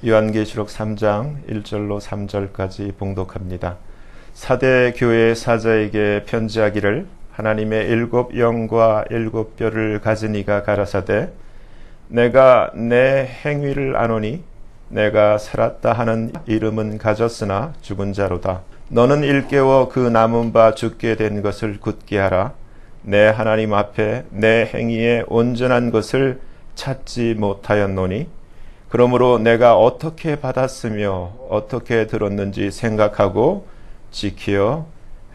요한계시록 3장 1절로 3절까지 봉독합니다. 사대 교회 사자에게 편지하기를 하나님의 7 영과 7 뼈를 가진 이가 가라사대 내가 내 행위를 아노니 내가 살았다 하는 이름은 가졌으나 죽은 자로다. 너는 일깨워 그 남은 바 죽게 된 것을 굳게 하라. 내 하나님 앞에 내 행위에 온전한 것을 찾지 못하였노니 그러므로 내가 어떻게 받았으며 어떻게 들었는지 생각하고 지키어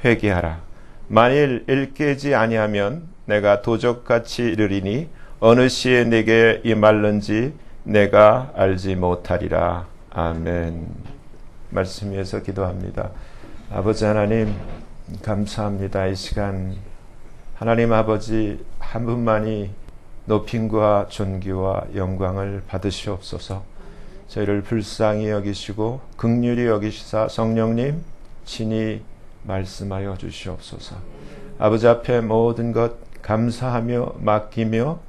회개하라. 만일 일깨지 아니하면 내가 도적같이 이르리니 어느 시에 내게 임할는지 내가 알지 못하리라. 아멘. 말씀 위해서 기도합니다. 아버지 하나님 감사합니다. 이 시간 하나님 아버지 한 분만이 높임과 존귀와 영광을 받으시옵소서. 저희를 불쌍히 여기시고 긍휼히 여기시사 성령님 친히 말씀하여 주시옵소서. 아버지 앞에 모든 것 감사하며 맡기며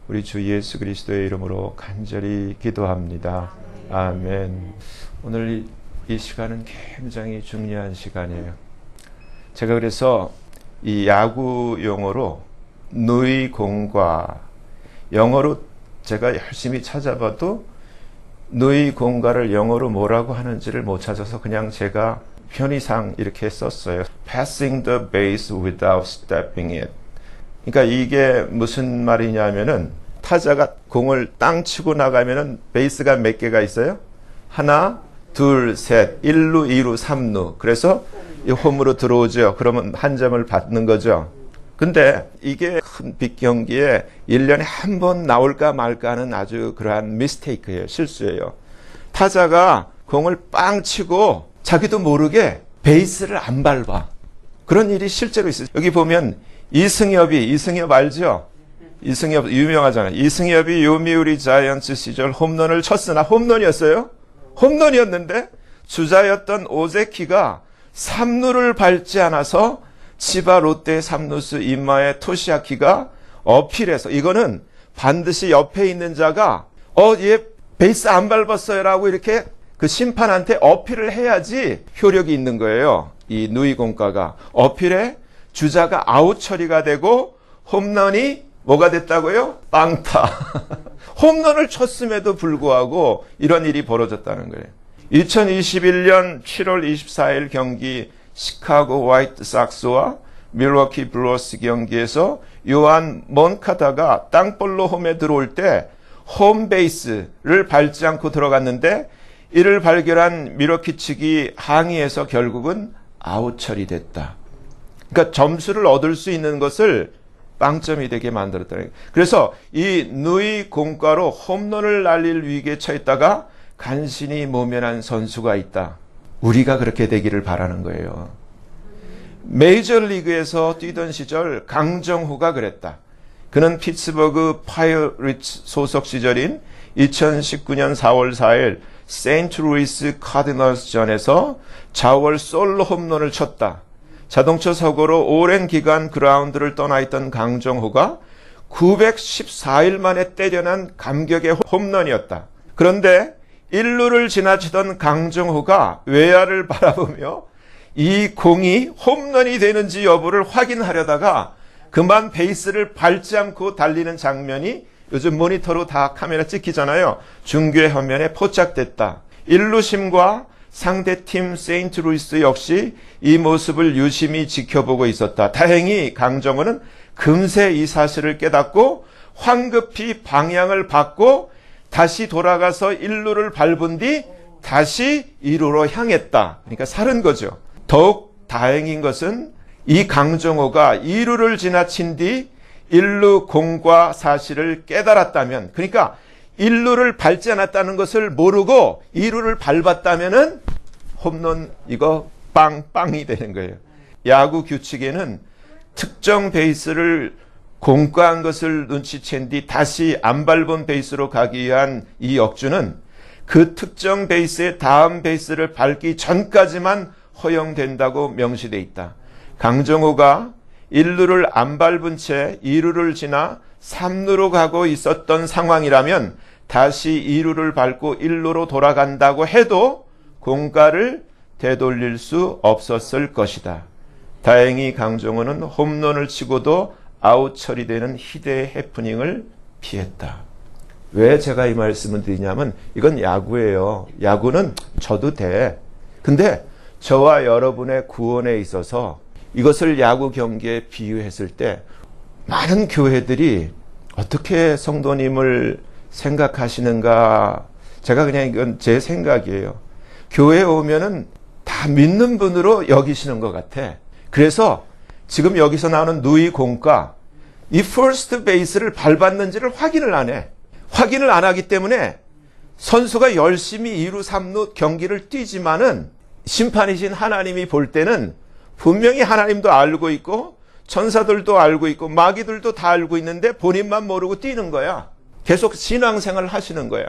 우리 주 예수 그리스도의 이름으로 간절히 기도합니다. 아멘. 오늘 이 시간은 굉장히 중요한 시간이에요. 제가 그래서 이 야구 용어로 누이공과, 영어로 제가 열심히 찾아봐도 누이공과를 영어로 뭐라고 하는지를 못 찾아서 그냥 제가 편의상 이렇게 썼어요. Passing the base without stepping it. 그러니까 이게 무슨 말이냐면은 타자가 공을 땅 치고 나가면은 베이스가 몇 개가 있어요? 하나, 둘, 셋, 1루, 2루, 3루. 그래서 이 홈으로 들어오죠. 그러면 한 점을 받는 거죠. 근데 이게 큰 빅 경기에 1년에 한 번 나올까 말까 하는 아주 그러한 미스테이크예요. 실수예요. 타자가 공을 빵 치고 자기도 모르게 베이스를 안 밟아. 그런 일이 실제로 있어요. 여기 보면 이승엽 알죠? 이승엽 유명하잖아요. 이승엽이 요미우리 자이언츠 시절 홈런을 쳤으나 홈런이었어요? 홈런이었는데 주자였던 오제키가 3루를 밟지 않아서 치바 롯데 3루수 임마에 토시아키가 어필해서 이거는 반드시 옆에 있는 자가 얘 베이스 안 밟았어요 라고 이렇게 그 심판한테 어필을 해야지 효력이 있는 거예요. 이 누이공과가 어필에 주자가 아웃 처리가 되고 홈런이 뭐가 됐다고요? 빵타. 홈런을 쳤음에도 불구하고 이런 일이 벌어졌다는 거예요. 2021년 7월 24일 경기 시카고 화이트삭스와 밀워키 블루스 경기에서 요한 몬카다가 땅볼로 홈에 들어올 때 홈베이스를 밟지 않고 들어갔는데 이를 발견한 밀워키 측이 항의해서 결국은 아웃 처리됐다. 그러니까 점수를 얻을 수 있는 것을 빵점이 되게 만들었다. 그래서 이 누이 공과로 홈런을 날릴 위기에 처했다가 간신히 모면한 선수가 있다. 우리가 그렇게 되기를 바라는 거예요. 메이저리그에서 뛰던 시절 강정호가 그랬다. 그는 피츠버그 파이어리츠 소속 시절인 2019년 4월 4일 세인트루이스 카디널스전에서 좌월 솔로 홈런을 쳤다. 자동차 사고로 오랜 기간 그라운드를 떠나 있던 강정호가 914일 만에 때려난 감격의 홈런이었다. 그런데 1루를 지나치던 강정호가 외야를 바라보며 이 공이 홈런이 되는지 여부를 확인하려다가 그만 베이스를 밟지 않고 달리는 장면이 요즘 모니터로 다 카메라 찍히잖아요. 중계 화면에 포착됐다. 1루심과 상대팀 세인트루이스 역시 이 모습을 유심히 지켜보고 있었다. 다행히 강정호는 금세 이 사실을 깨닫고 황급히 방향을 바꿔 다시 돌아가서 1루를 밟은 뒤 다시 2루로 향했다. 그러니까 살은 거죠. 더욱 다행인 것은 이 강정호가 2루를 지나친 뒤 1루 공과 사실을 깨달았다면, 그러니까 1루를 밟지 않았다는 것을 모르고 2루를 밟았다면은 홈런 이거 빵빵이 되는 거예요. 야구 규칙에는 특정 베이스를 공과한 것을 눈치챈 뒤 다시 안 밟은 베이스로 가기 위한 이 역주는 그 특정 베이스의 다음 베이스를 밟기 전까지만 허용된다고 명시되어 있다. 강정호가 1루를 안 밟은 채 2루를 지나 3루로 가고 있었던 상황이라면 다시 2루를 밟고 1루로 돌아간다고 해도 공가를 되돌릴 수 없었을 것이다. 다행히 강정호는 홈런을 치고도 아웃 처리되는 희대의 해프닝을 피했다. 왜 제가 이 말씀을 드리냐면 이건 야구예요. 야구는 져도 돼. 근데 저와 여러분의 구원에 있어서 이것을 야구 경기에 비유했을 때 많은 교회들이 어떻게 성도님을 생각하시는가, 제가 그냥 이건 제 생각이에요. 교회에 오면은 다 믿는 분으로 여기시는 것 같아. 그래서 지금 여기서 나오는 누이 공과 이 퍼스트 베이스를 밟았는지를 확인을 안 해. 확인을 안 하기 때문에 선수가 열심히 2루 3루 경기를 뛰지만은 심판이신 하나님이 볼 때는 분명히 하나님도 알고 있고 천사들도 알고 있고 마귀들도 다 알고 있는데 본인만 모르고 뛰는 거야. 계속 신앙생활을 하시는 거야.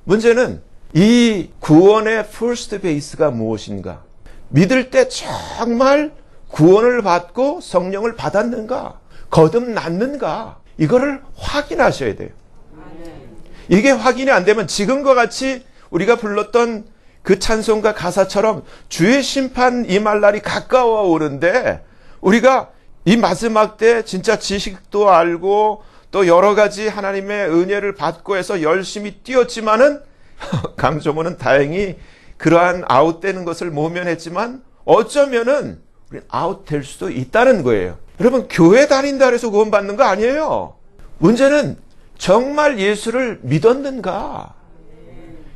문제는 이 구원의 퍼스트 베이스가 무엇인가? 믿을 때 정말 구원을 받고 성령을 받았는가? 거듭났는가? 이거를 확인하셔야 돼요. 이게 확인이 안 되면 지금과 같이 우리가 불렀던 그 찬송가 가사처럼 주의 심판 임할 날이 가까워 오는데 우리가 이 마지막 때 진짜 지식도 알고 또 여러 가지 하나님의 은혜를 받고 해서 열심히 뛰었지만은 강정호는 다행히 그러한 아웃되는 것을 모면했지만 어쩌면은 우리는 아웃될 수도 있다는 거예요. 여러분, 교회 다닌다 해서 구원받는 거 아니에요. 문제는 정말 예수를 믿었는가?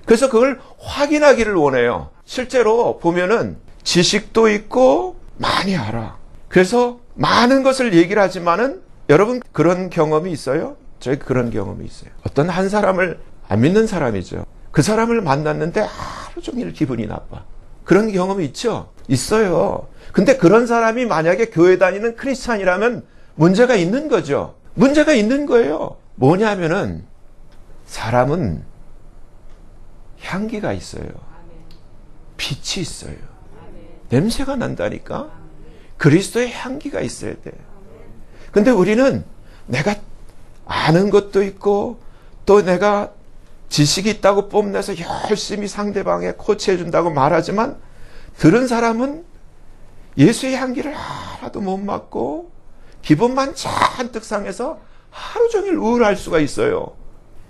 그래서 그걸 확인하기를 원해요. 실제로 보면은 지식도 있고 많이 알아. 그래서 많은 것을 얘기를 하지만은 여러분 그런 경험이 있어요? 저희 그런 경험이 있어요. 어떤 한 사람을 안 믿는 사람이죠. 그 사람을 만났는데 하루 종일 기분이 나빠. 그런 경험이 있죠? 있어요. 근데 그런 사람이 만약에 교회 다니는 크리스찬이라면 문제가 있는 거죠. 문제가 있는 거예요. 뭐냐면은 사람은 향기가 있어요. 빛이 있어요. 냄새가 난다니까? 그리스도의 향기가 있어야 돼. 근데 우리는 내가 아는 것도 있고 또 내가 지식이 있다고 뽐내서 열심히 상대방에 코치해준다고 말하지만 들은 사람은 예수의 향기를 하나도 못 맡고 기분만 잔뜩 상해서 하루 종일 우울할 수가 있어요.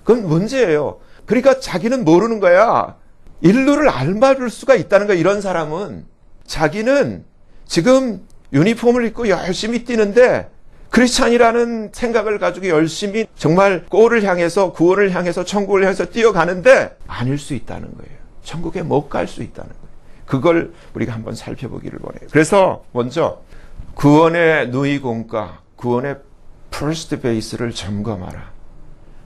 그건 문제예요. 그러니까 자기는 모르는 거야. 일루를 안 밟을 수가 있다는 거야. 이런 사람은 자기는 지금 유니폼을 입고 열심히 뛰는데 크리스찬이라는 생각을 가지고 열심히 정말 골을 향해서 구원을 향해서 천국을 향해서 뛰어가는데 아닐 수 있다는 거예요. 천국에 못 갈 수 있다는 거예요. 그걸 우리가 한번 살펴보기를 원해요. 그래서 먼저 구원의 누이공과 구원의 퍼스트 베이스를 점검하라.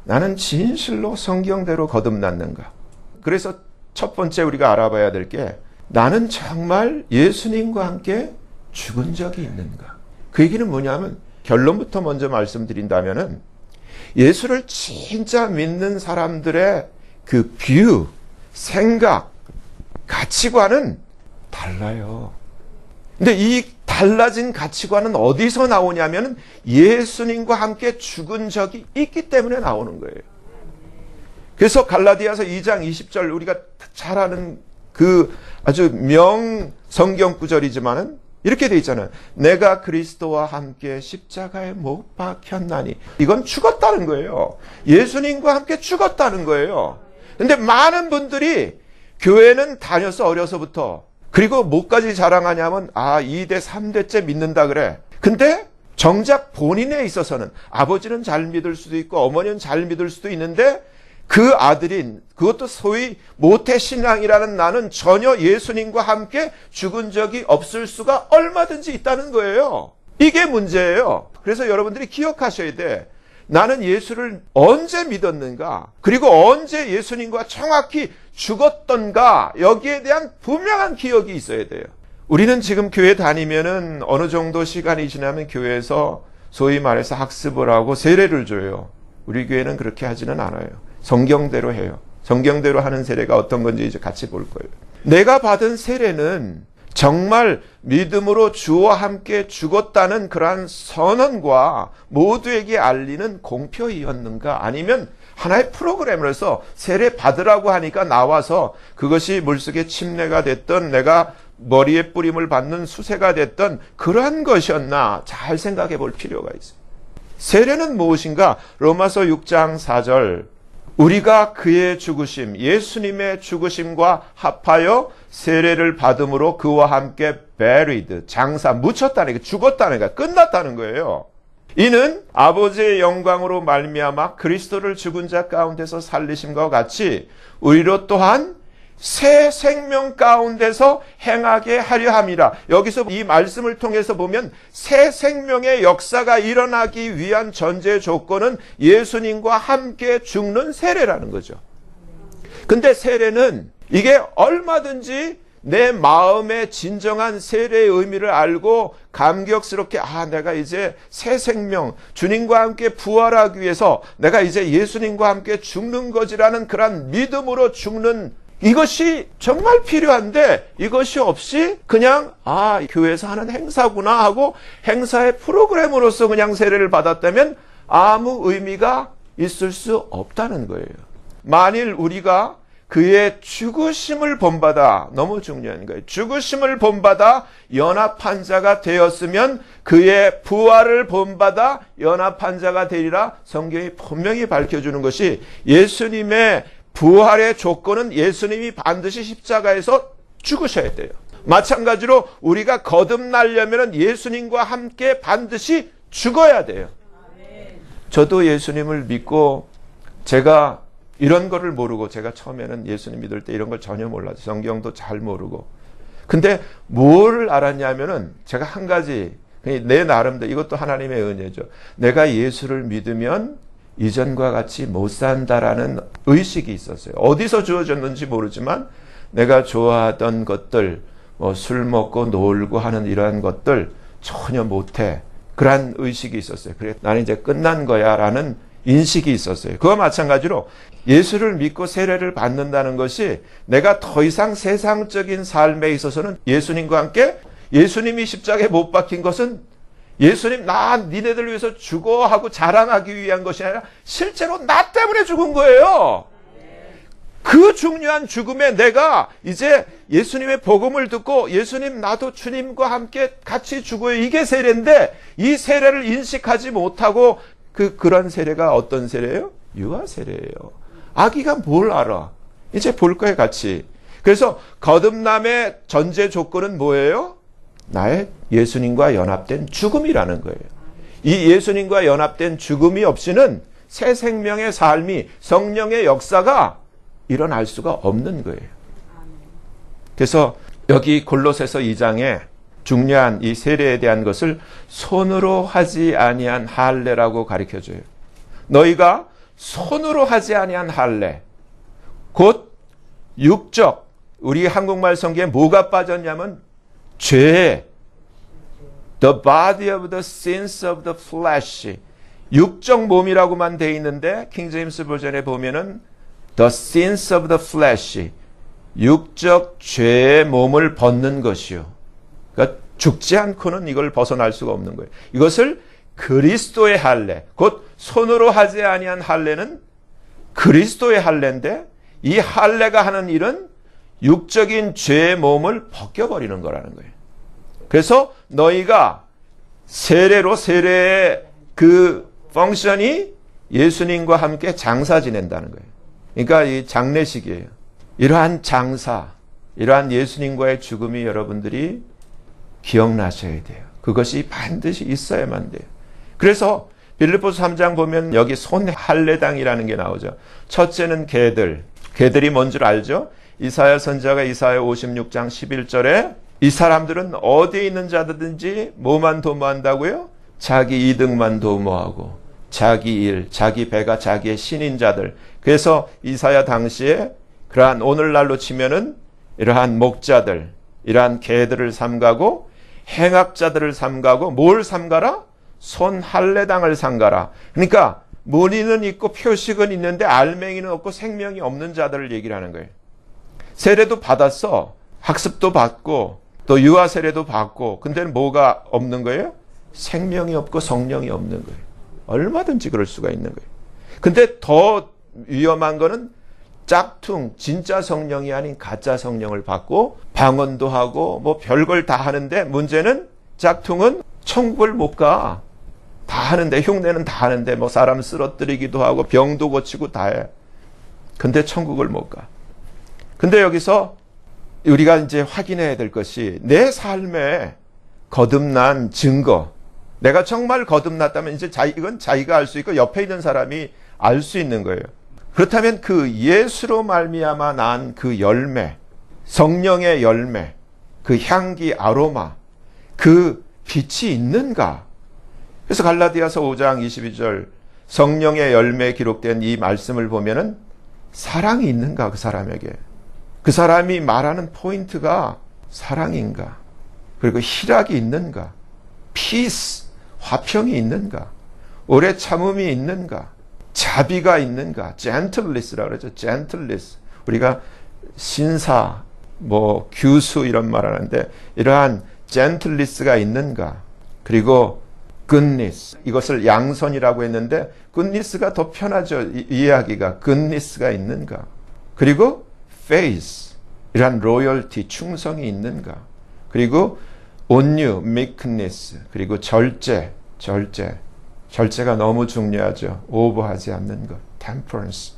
나는 진실로 성경대로 거듭났는가? 그래서 첫 번째 우리가 알아봐야 될 게 나는 정말 예수님과 함께 죽은 적이 있는가? 그 얘기는 뭐냐면 결론부터 먼저 말씀드린다면은 예수를 진짜 믿는 사람들의 그 뷰, 생각, 가치관은 달라요. 근데 이 달라진 가치관은 어디서 나오냐면 예수님과 함께 죽은 적이 있기 때문에 나오는 거예요. 그래서 갈라디아서 2장 20절 우리가 잘 아는 그 아주 명 성경 구절이지만은 이렇게 돼 있잖아요. 내가 그리스도와 함께 십자가에 못 박혔나니. 이건 죽었다는 거예요. 예수님과 함께 죽었다는 거예요. 근데 많은 분들이 교회는 다녀서 어려서부터 그리고 뭐까지 자랑하냐면 2대 3대째 믿는다 그래. 근데 정작 본인에 있어서는 아버지는 잘 믿을 수도 있고 어머니는 잘 믿을 수도 있는데 그 아들인 그것도 소위 모태신앙이라는 나는 전혀 예수님과 함께 죽은 적이 없을 수가 얼마든지 있다는 거예요. 이게 문제예요. 그래서 여러분들이 기억하셔야 돼. 나는 예수를 언제 믿었는가? 그리고 언제 예수님과 정확히 죽었던가? 여기에 대한 분명한 기억이 있어야 돼요. 우리는 지금 교회 다니면은 어느 정도 시간이 지나면 교회에서 소위 말해서 학습을 하고 세례를 줘요. 우리 교회는 그렇게 하지는 않아요. 성경대로 해요. 성경대로 하는 세례가 어떤 건지 이제 같이 볼 거예요. 내가 받은 세례는 정말 믿음으로 주와 함께 죽었다는 그러한 선언과 모두에게 알리는 공표이었는가? 아니면 하나의 프로그램으로서 세례 받으라고 하니까 나와서 그것이 물속에 침례가 됐던 내가 머리에 뿌림을 받는 수세가 됐던 그러한 것이었나 잘 생각해 볼 필요가 있어요. 세례는 무엇인가? 로마서 6장 4절 우리가 그의 죽으심, 예수님의 죽으심과 합하여 세례를 받음으로 그와 함께 buried, 장사, 묻혔다는 게 죽었다는 게 끝났다는 거예요. 이는 아버지의 영광으로 말미암아 그리스도를 죽은 자 가운데서 살리심과 같이 우리로 또한 새 생명 가운데서 행하게 하려 함이라. 여기서 이 말씀을 통해서 보면 새 생명의 역사가 일어나기 위한 전제 조건은 예수님과 함께 죽는 세례라는 거죠. 근데 세례는 이게 얼마든지 내 마음의 진정한 세례의 의미를 알고 감격스럽게 내가 이제 새 생명, 주님과 함께 부활하기 위해서 내가 이제 예수님과 함께 죽는 거지라는 그런 믿음으로 죽는 이것이 정말 필요한데 이것이 없이 그냥 교회에서 하는 행사구나 하고 행사의 프로그램으로서 그냥 세례를 받았다면 아무 의미가 있을 수 없다는 거예요. 만일 우리가 그의 죽으심을 본받아, 너무 중요한 거예요. 죽으심을 본받아 연합한 자가 되었으면 그의 부활을 본받아 연합한 자가 되리라. 성경이 분명히 밝혀주는 것이 예수님의 부활의 조건은 예수님이 반드시 십자가에서 죽으셔야 돼요. 마찬가지로 우리가 거듭나려면 예수님과 함께 반드시 죽어야 돼요. 저도 예수님을 믿고 제가 이런 거를 모르고 제가 처음에는 예수님 믿을 때 이런 걸 전혀 몰랐어요. 성경도 잘 모르고. 근데 뭘 알았냐면은 제가 한 가지 내 나름대로 이것도 하나님의 은혜죠. 내가 예수를 믿으면 이전과 같이 못 산다라는 의식이 있었어요. 어디서 주어졌는지 모르지만 내가 좋아하던 것들, 술 먹고 놀고 하는 이러한 것들 전혀 못해. 그런 의식이 있었어요. 그래, 나는 이제 끝난 거야 라는 인식이 있었어요. 그와 마찬가지로 예수를 믿고 세례를 받는다는 것이 내가 더 이상 세상적인 삶에 있어서는 예수님과 함께 예수님이 십자가에 못 박힌 것은 예수님 나 니네들 위해서 죽어 하고 자랑하기 위한 것이 아니라 실제로 나 때문에 죽은 거예요. 그 중요한 죽음에 내가 이제 예수님의 복음을 듣고 예수님 나도 주님과 함께 같이 죽어요. 이게 세례인데 이 세례를 인식하지 못하고 그런 세례가 어떤 세례예요? 유아 세례예요. 아기가 뭘 알아? 이제 볼 거예요, 같이. 그래서 거듭남의 전제 조건은 뭐예요? 나의 예수님과 연합된 죽음이라는 거예요. 이 예수님과 연합된 죽음이 없이는 새 생명의 삶이 성령의 역사가 일어날 수가 없는 거예요. 그래서 여기 골로새서 2장에 중요한 이 세례에 대한 것을 손으로 하지 아니한 할례라고 가르쳐줘요. 너희가 손으로 하지 아니한 할례, 곧 육적, 우리 한국말 성경에 뭐가 빠졌냐면 죄, the body of the sins of the flesh, 육적 몸이라고만 돼 있는데 킹제임스 버전에 보면은 the sins of the flesh, 육적 죄의 몸을 벗는 것이요. 그러니까 죽지 않고는 이걸 벗어날 수가 없는 거예요. 이것을 그리스도의 할례, 곧 손으로 하지 아니한 할례는 그리스도의 할례인데 이 할례가 하는 일은 육적인 죄의 몸을 벗겨버리는 거라는 거예요. 그래서 너희가 세례의 그 펑션이 예수님과 함께 장사 지낸다는 거예요. 그러니까 이 장례식이에요. 이러한 장사, 이러한 예수님과의 죽음이 여러분들이 기억나셔야 돼요. 그것이 반드시 있어야만 돼요. 그래서 빌립보서 3장 보면 여기 손할례당이라는 게 나오죠. 첫째는 개들이 뭔 줄 알죠? 이사야 선지자가 이사야 56장 11절에 이 사람들은 어디에 있는 자들든지 뭐만 도모한다고요? 자기 이득만 도모하고 자기 일, 자기 배가 자기의 신인 자들. 그래서 이사야 당시에 그러한 오늘날로 치면은 이러한 목자들, 이러한 개들을 삼가고 행악자들을 삼가고 뭘 삼가라? 손할례당을 삼가라. 그러니까 무늬는 있고 표식은 있는데 알맹이는 없고 생명이 없는 자들을 얘기를 하는 거예요. 세례도 받았어. 학습도 받고 또 유아 세례도 받고 근데 뭐가 없는 거예요? 생명이 없고 성령이 없는 거예요. 얼마든지 그럴 수가 있는 거예요. 근데 더 위험한 거는 짝퉁, 진짜 성령이 아닌 가짜 성령을 받고 방언도 하고 뭐 별걸 다 하는데 문제는 짝퉁은 천국을 못 가. 다 하는데, 흉내는 다 하는데 뭐 사람 쓰러뜨리기도 하고 병도 고치고 다 해. 근데 천국을 못 가. 근데 여기서 우리가 이제 확인해야 될 것이 내 삶에 거듭난 증거. 내가 정말 거듭났다면 이제 이건 자기가 알 수 있고 옆에 있는 사람이 알 수 있는 거예요. 그렇다면 그 예수로 말미암아 난 그 열매, 성령의 열매, 그 향기, 아로마, 그 빛이 있는가? 그래서 갈라디아서 5장 22절 성령의 열매에 기록된 이 말씀을 보면은 사랑이 있는가, 그 사람에게? 그 사람이 말하는 포인트가 사랑인가? 그리고 희락이 있는가? 피스, 화평이 있는가? 오래 참음이 있는가? 자비가 있는가? gentleness라고 그러죠. gentleness. 우리가 신사, 뭐 규수 이런 말 하는데 이러한 gentleness가 있는가? 그리고 goodness. 이것을 양선이라고 했는데 goodness가 더 편하죠. 이해하기가. goodness가 있는가? 그리고 faith. 이러한 loyalty, 충성이 있는가? 그리고 온유, meekness. 그리고 절제가 너무 중요하죠. 오버하지 않는 것. temperance.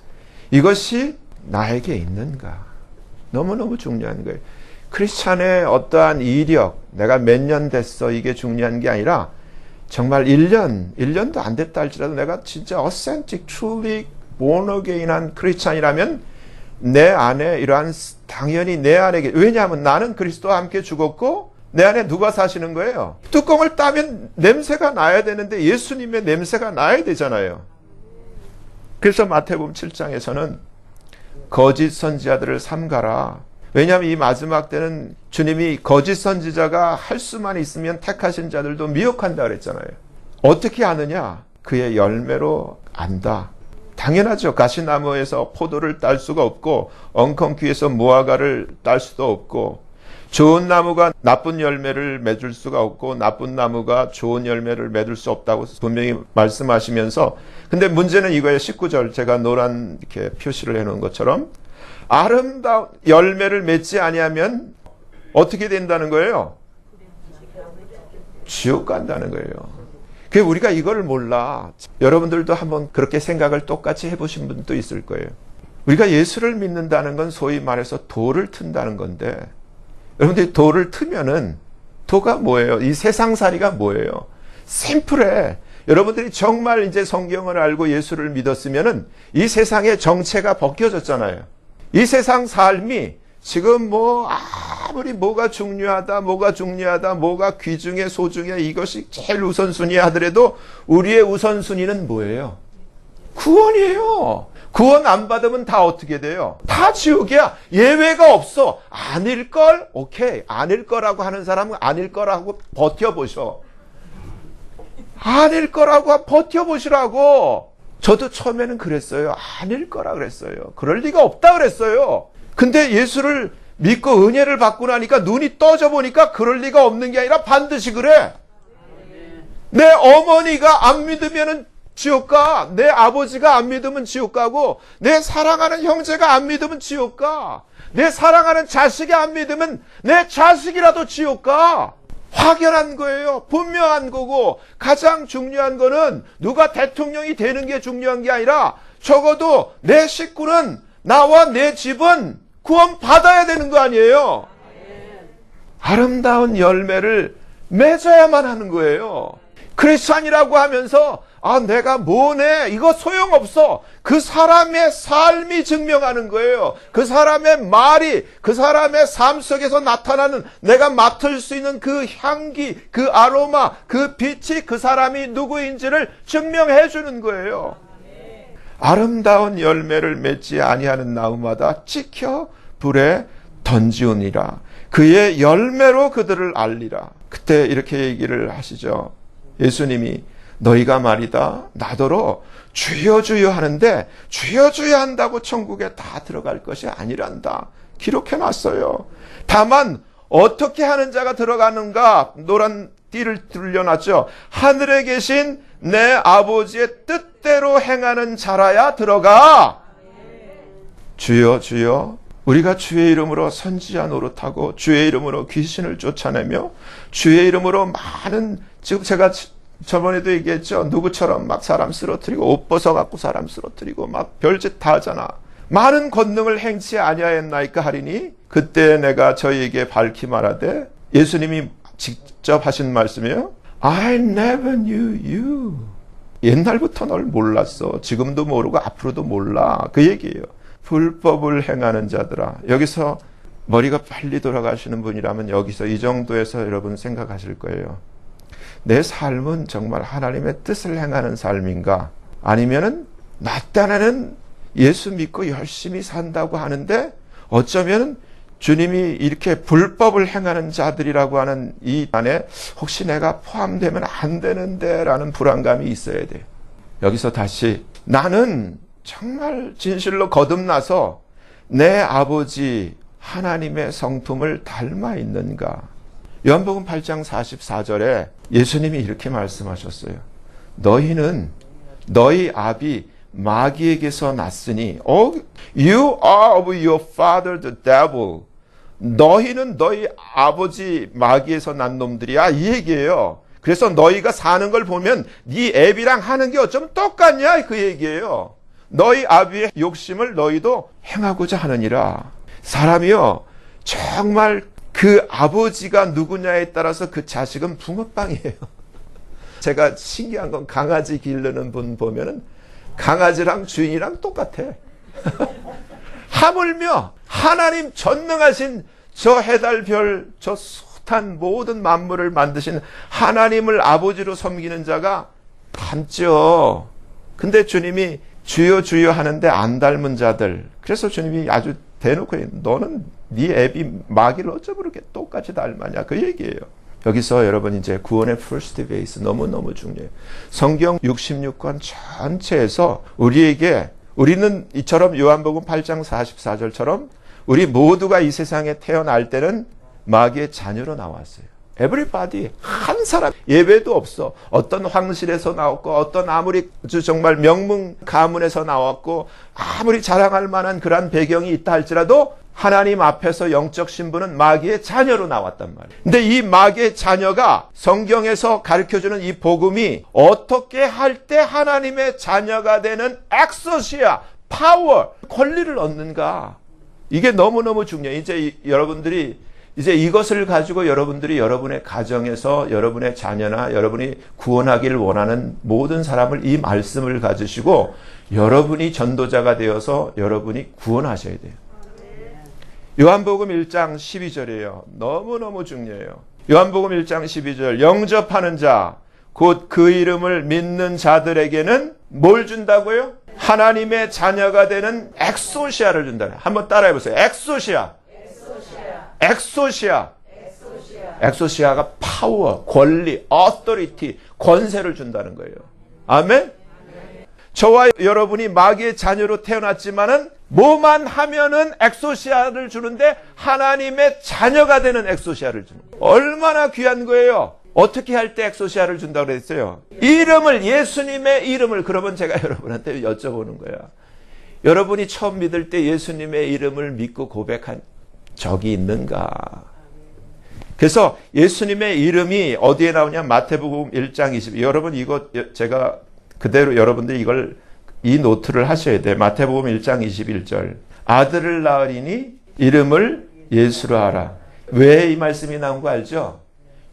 이것이 나에게 있는가? 너무너무 중요한 거예요. 크리스찬의 어떠한 이력, 내가 몇 년 됐어, 이게 중요한 게 아니라 정말 1년도 안 됐다 할지라도 내가 진짜 authentic, truly born again한 크리스찬이라면 내 안에 이러한, 당연히 내 안에, 왜냐하면 나는 그리스도와 함께 죽었고 내 안에 누가 사시는 거예요? 뚜껑을 따면 냄새가 나야 되는데 예수님의 냄새가 나야 되잖아요. 그래서 마태복음 7장에서는 거짓 선지자들을 삼가라. 왜냐하면 이 마지막 때는 주님이 거짓 선지자가 할 수만 있으면 택하신 자들도 미혹한다 그랬잖아요. 어떻게 아느냐? 그의 열매로 안다. 당연하죠. 가시나무에서 포도를 딸 수가 없고 엉겅퀴에서 무화과를 딸 수도 없고 좋은 나무가 나쁜 열매를 맺을 수가 없고 나쁜 나무가 좋은 열매를 맺을 수 없다고 분명히 말씀하시면서, 근데 문제는 이거예요. 19절 제가 노란 이렇게 표시를 해놓은 것처럼 아름다운 열매를 맺지 아니하면 어떻게 된다는 거예요? 지옥 간다는 거예요. 그 우리가 이걸 몰라. 여러분들도 한번 그렇게 생각을 똑같이 해보신 분도 있을 거예요. 우리가 예수를 믿는다는 건 소위 말해서 도를 튼다는 건데, 여러분들이 도를 트면은 도가 뭐예요? 이 세상살이가 뭐예요? 심플해. 여러분들이 정말 이제 성경을 알고 예수를 믿었으면은 이 세상의 정체가 벗겨졌잖아요. 이 세상 삶이 지금 뭐 아무리 뭐가 중요하다, 뭐가 귀중해, 소중해, 이것이 제일 우선순위 하더라도 우리의 우선순위는 뭐예요? 구원이에요. 구원 안 받으면 다 어떻게 돼요? 다 지옥이야. 예외가 없어. 아닐걸? 오케이. 아닐 거라고 하는 사람은 아닐 거라고 버텨보셔. 아닐 거라고 버텨보시라고. 저도 처음에는 그랬어요. 아닐 거라 그랬어요. 그럴 리가 없다 그랬어요. 근데 예수를 믿고 은혜를 받고 나니까 눈이 떠져 보니까 그럴 리가 없는 게 아니라 반드시 그래. 내 어머니가 안 믿으면은 지옥 가. 내 아버지가 안 믿으면 지옥 가고, 내 사랑하는 형제가 안 믿으면 지옥 가. 내 사랑하는 자식이 안 믿으면 내 자식이라도 지옥 가. 확연한 거예요. 분명한 거고, 가장 중요한 거는 누가 대통령이 되는 게 중요한 게 아니라 적어도 내 식구는, 나와 내 집은 구원 받아야 되는 거 아니에요. 아름다운 열매를 맺어야만 하는 거예요. 크리스찬이라고 하면서 내가 뭐네, 이거 소용없어. 그 사람의 삶이 증명하는 거예요. 그 사람의 말이, 그 사람의 삶 속에서 나타나는, 내가 맡을 수 있는 그 향기, 그 아로마, 그 빛이 그 사람이 누구인지를 증명해 주는 거예요. 아름다운 열매를 맺지 아니하는 나무마다 찍혀 불에 던지우니라. 그의 열매로 그들을 알리라. 그때 이렇게 얘기를 하시죠. 예수님이 너희가 말이다 나더러 주여 주여 하는데 주여 주여 한다고 천국에 다 들어갈 것이 아니란다. 기록해 놨어요. 다만 어떻게 하는 자가 들어가는가? 노란 띠를 들려놨죠. 하늘에 계신 내 아버지의 뜻대로 행하는 자라야 들어가. 주여 주여 우리가 주의 이름으로 선지자 노릇하고 주의 이름으로 귀신을 쫓아내며 주의 이름으로 많은, 지금 제가 저번에도 얘기했죠. 누구처럼 막 사람 쓰러뜨리고 옷 벗어갖고 사람 쓰러뜨리고 막 별짓 다 하잖아. 많은 권능을 행치 아니하였나이까 하리니 그때 내가 저희에게 밝히 말하되, 예수님이 직접 하신 말씀이에요. I never knew you. 옛날부터 널 몰랐어. 지금도 모르고 앞으로도 몰라. 그 얘기예요. 불법을 행하는 자들아. 여기서 머리가 빨리 돌아가시는 분이라면 여기서 이 정도에서 여러분 생각하실 거예요. 내 삶은 정말 하나님의 뜻을 행하는 삶인가? 아니면은 나 딴에는 예수 믿고 열심히 산다고 하는데 어쩌면 주님이 이렇게 불법을 행하는 자들이라고 하는 이 안에 혹시 내가 포함되면 안 되는데 라는 불안감이 있어야 돼요. 여기서 다시 나는 정말 진실로 거듭나서 내 아버지 하나님의 성품을 닮아 있는가? 요한복음 8장 44절에 예수님이 이렇게 말씀하셨어요. 너희는 너희 아비 마귀에게서 났으니 you are of your father the devil. 너희는 너희 아버지 마귀에서 난 놈들이야, 이 얘기예요. 그래서 너희가 사는 걸 보면 네 애비랑 하는 게 어쩌면 똑같냐, 그 얘기예요. 너희 아비의 욕심을 너희도 행하고자 하느니라. 사람이요, 정말 그 아버지가 누구냐에 따라서 그 자식은 붕어빵이에요. 제가 신기한 건 강아지 기르는 분 보면은 강아지랑 주인이랑 똑같아. 하물며 하나님 전능하신 저 해달별, 저 숱한 모든 만물을 만드신 하나님을 아버지로 섬기는 자가 닮죠. 근데 주님이 주여 주여 하는데 안 닮은 자들, 그래서 주님이 아주 대놓고 너는 네 애비 마귀를 어쩌면 그렇게 똑같이 닮았냐, 그 얘기예요. 여기서 여러분 이제 구원의 first base 너무너무 중요해요. 성경 66권 전체에서 우리는 이처럼 요한복음 8장 44절처럼 우리 모두가 이 세상에 태어날 때는 마귀의 자녀로 나왔어요. Everybody, 한 사람 예외도 없어. 어떤 황실에서 나왔고, 어떤 아무리 정말 명문 가문에서 나왔고, 아무리 자랑할 만한 그런 배경이 있다 할지라도 하나님 앞에서 영적 신분은 마귀의 자녀로 나왔단 말이에요. 근데 이 마귀의 자녀가 성경에서 가르쳐주는 이 복음이 어떻게 할 때 하나님의 자녀가 되는 엑소시아, 파워, 권리를 얻는가? 이게 너무너무 중요해요. 이제 여러분들이 이제 이것을 가지고 여러분들이 여러분의 가정에서 여러분의 자녀나 여러분이 구원하기를 원하는 모든 사람을 이 말씀을 가지시고 여러분이 전도자가 되어서 여러분이 구원하셔야 돼요. 요한복음 1장 12절이에요. 너무너무 중요해요. 요한복음 1장 12절. 영접하는 자, 곧 그 이름을 믿는 자들에게는 뭘 준다고요? 하나님의 자녀가 되는 엑소시아를 준다. 한번 따라해 보세요. 엑소시아. 엑소시아. 엑소시아가 파워, 권리, 어토리티, 권세를 준다는 거예요. 아멘? 저와 여러분이 마귀의 자녀로 태어났지만은 뭐만 하면은 엑소시아를 주는데 하나님의 자녀가 되는 엑소시아를 주는 거예요. 얼마나 귀한 거예요. 어떻게 할 때 엑소시아를 준다고 그랬어요? 이름을, 예수님의 이름을. 그러면 제가 여러분한테 여쭤보는 거야. 여러분이 처음 믿을 때 예수님의 이름을 믿고 고백한 적이 있는가? 그래서 예수님의 이름이 어디에 나오냐? 마태복음 1장 20. 여러분 이거 제가 그대로 여러분들이 이 노트를 하셔야 돼. 마태복음 1장 21절. 아들을 낳으리니 이름을 예수로 하라. 왜 이 말씀이 나온 거 알죠?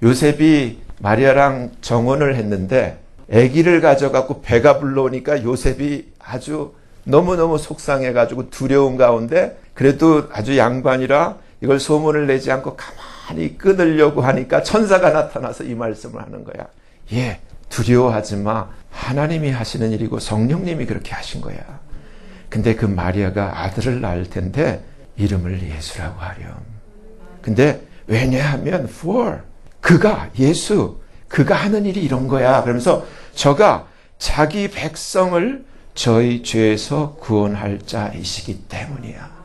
요셉이 마리아랑 정혼을 했는데 아기를 가져갖고 배가 불러오니까 요셉이 아주 너무너무 속상해가지고 두려운 가운데 그래도 아주 양반이라 이걸 소문을 내지 않고 가만히 끊으려고 하니까 천사가 나타나서 이 말씀을 하는 거야. 예, 두려워하지 마. 하나님이 하시는 일이고 성령님이 그렇게 하신 거야. 근데 그 마리아가 아들을 낳을 텐데 이름을 예수라고 하렴. 근데 왜냐하면 그가 하는 일이 이런 거야. 그러면서 저가 자기 백성을 저희 죄에서 구원할 자이시기 때문이야.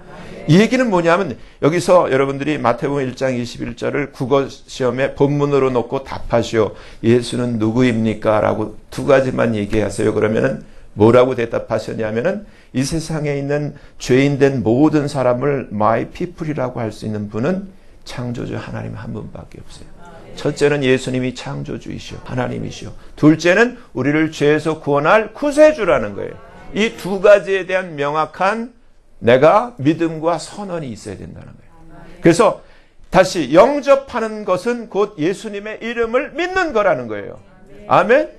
이 얘기는 뭐냐면 여기서 여러분들이 마태복음 1장 21절을 국어시험에 본문으로 놓고 답하시오. 예수는 누구입니까? 라고 두 가지만 얘기하세요. 그러면은 뭐라고 대답하셨냐면은 이 세상에 있는 죄인된 모든 사람을 my people이라고 할 수 있는 분은 창조주 하나님 한 분밖에 없어요. 첫째는 예수님이 창조주이시오. 하나님이시오. 둘째는 우리를 죄에서 구원할 구세주라는 거예요. 이 두 가지에 대한 명확한 내가 믿음과 선언이 있어야 된다는 거예요. 그래서 다시 영접하는 것은 곧 예수님의 이름을 믿는 거라는 거예요. 아멘.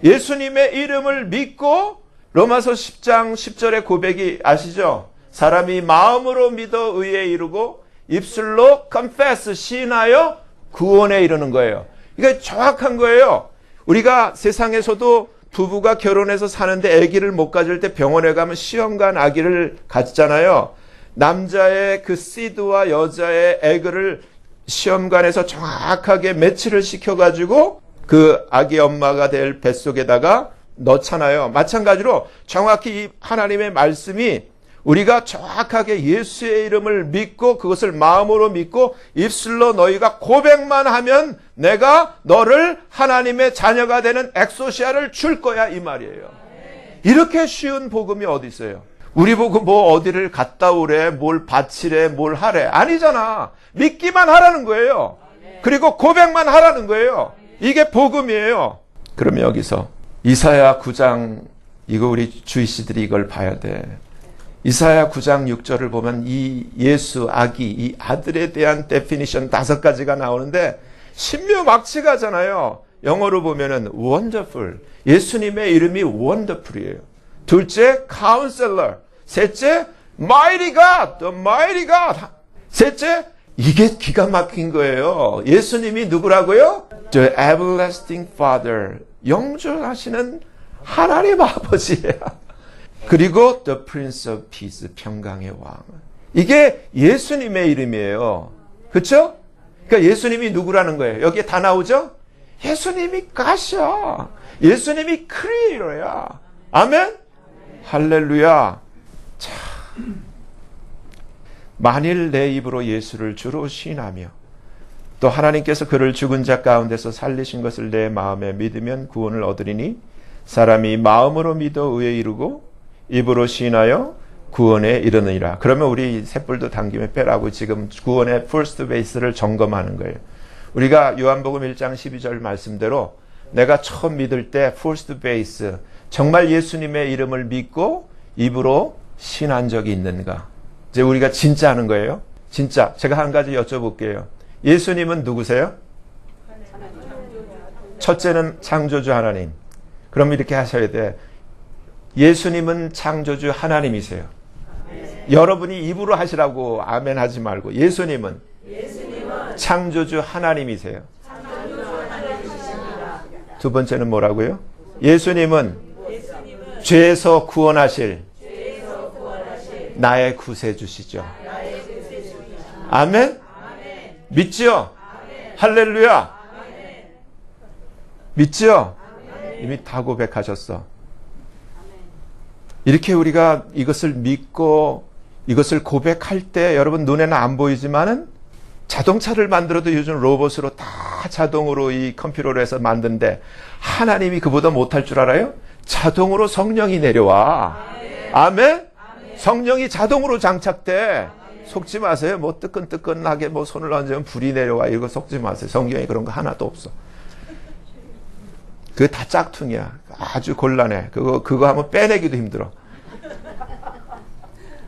예수님의 이름을 믿고 로마서 10장 10절의 고백이 아시죠? 사람이 마음으로 믿어 의에 이르고 입술로 confess 시인하여 구원에 이르는 거예요. 이게 정확한 거예요. 우리가 세상에서도 부부가 결혼해서 사는데 아기를 못 가질 때 병원에 가면 시험관 아기를 갖잖아요. 남자의 그 씨드와 여자의 에그를 시험관에서 정확하게 매치를 시켜가지고 그 아기 엄마가 될 뱃속에다가 넣잖아요. 마찬가지로 정확히 이 하나님의 말씀이 우리가 정확하게 예수의 이름을 믿고 그것을 마음으로 믿고 입술로 너희가 고백만 하면 내가 너를 하나님의 자녀가 되는 엑소시아를 줄 거야 이 말이에요. 이렇게 쉬운 복음이 어디 있어요? 우리 보고 뭐 어디를 갔다 오래, 뭘 바치래, 뭘 하래. 아니잖아. 믿기만 하라는 거예요. 그리고 고백만 하라는 거예요. 이게 복음이에요. 그럼 여기서 이사야 9장, 이거 우리 주이씨들이 이걸 봐야 돼. 이사야 9장 6절을 보면 이 예수, 아기, 이 아들에 대한 데피니션 5가지가 나오는데 신묘막측하잖아요. 영어로 보면은 wonderful. 예수님의 이름이 wonderful이에요. 둘째, counselor. 셋째, mighty God. The mighty God. 셋째, 이게 기가 막힌 거예요. 예수님이 누구라고요? The everlasting Father. 영존하시는 하나님 아버지예요. 그리고 The Prince of Peace. 평강의 왕. 이게 예수님의 이름이에요. 그렇죠? 그러니까 예수님이 누구라는 거예요. 여기에 다 나오죠? 예수님이 가셔. 예수님이 크리에이터야. 아멘? 할렐루야. 자, 만일 내 입으로 예수를 주로 시인하며 또 하나님께서 그를 죽은 자 가운데서 살리신 것을 내 마음에 믿으면 구원을 얻으리니 사람이 마음으로 믿어 의에 이르고 입으로 시인하여 구원에 이르느니라. 그러면 우리 셋불도 당김에 빼라고 지금 구원의 퍼스트 베이스를 점검하는 거예요. 우리가 요한복음 1장 12절 말씀대로 내가 처음 믿을 때 퍼스트 베이스 정말 예수님의 이름을 믿고 입으로 신한 적이 있는가? 이제 우리가 진짜 하는 거예요. 진짜. 제가 한 가지 여쭤볼게요. 예수님은 누구세요? 첫째는 창조주 하나님. 그럼 이렇게 하셔야 돼. 예수님은 창조주 하나님이세요. 여러분이 입으로 하시라고 아멘 하지 말고 예수님은 창조주 하나님이세요. 두 번째는 뭐라고요? 예수님은 죄에서 구원하실 나의 구세주시죠. 아멘? 믿지요? 할렐루야. 믿지요? 이미 다 고백하셨어. 이렇게 우리가 이것을 믿고 이것을 고백할 때 여러분 눈에는 안 보이지만은 자동차를 만들어도 요즘 로봇으로 다 자동으로 이 컴퓨터로 해서 만드는데 하나님이 그보다 못할 줄 알아요? 자동으로 성령이 내려와. 아멘? 성령이 자동으로 장착돼. 속지 마세요. 뭐 뜨끈뜨끈하게 뭐 손을 얹으면 불이 내려와. 이거 속지 마세요. 성경에 그런 거 하나도 없어. 그게 다 짝퉁이야. 아주 곤란해. 그거 하면 빼내기도 힘들어.